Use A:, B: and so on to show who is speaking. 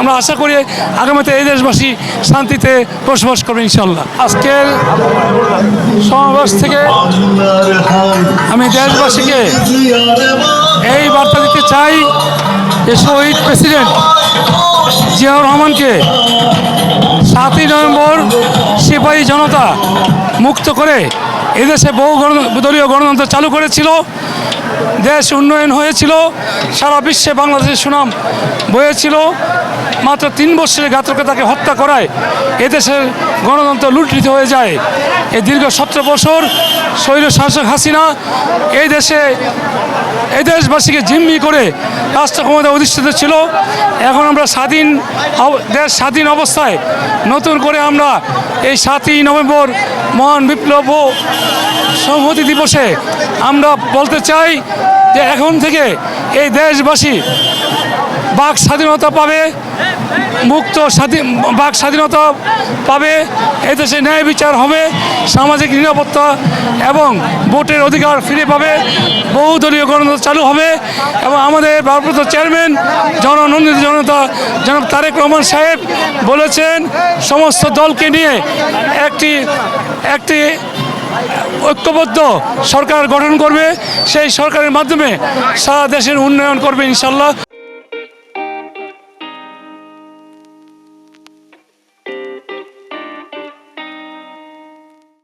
A: আমরা আশা করি আগামীতে এই দেশবাসী শান্তিতে বসবাস করবে ইনশাল্লাহ। আজকের সমাবেশ থেকে আমি দেশবাসীকে এই বার্তা দিতে চাই যে শহীদ প্রেসিডেন্ট জিয়াউর রহমানকে 7ই নভেম্বর সিপাহী জনতা মুক্ত করে এদেশে দলীয় গণতন্ত্র চালু করেছিল, দেশ উন্নয়ন হয়েছিল, সারা বিশ্বে বাংলাদেশের সুনাম বয়েছিল। মাত্র 3 বছরের ঘাতকে তাকে হত্যা করায় এদেশের গণতন্ত্র লুণ্ঠিত হয়ে যায়। এই দীর্ঘ 17 বছর স্বৈর শাসক হাসিনা এই দেশবাসীকে জিম্মি করে রাষ্ট্র ক্ষমতা অধিষ্ঠিত ছিল। এখন আমরা স্বাধীন অবস্থায় নতুন করে আমরা এই 7ই নভেম্বর মহান বিপ্লব ও সংহতি দিবসে আমরা বলতে চাই যে এখন থেকে এই দেশবাসী বাক স্বাধীনতা পাবে, বাক স্বাধীনতা পাবে, এদেশে ন্যায় বিচার হবে, সামাজিক নিরাপত্তা এবং ভোটের অধিকার ফিরে পাবে, বহুদলীয় গণতন্ত্র চালু হবে এবং আমাদের ভারপ্রাপ্ত চেয়ারম্যান জননন্দিত জনতা জনাব তারেক রহমান সাহেব বলেছেন সমস্ত দলকে নিয়ে একটি ঐক্যবদ্ধ সরকার গঠন করবে, সেই সরকারের মাধ্যমে সারা দেশের উন্নয়ন করবে ইনশাল্লাহ।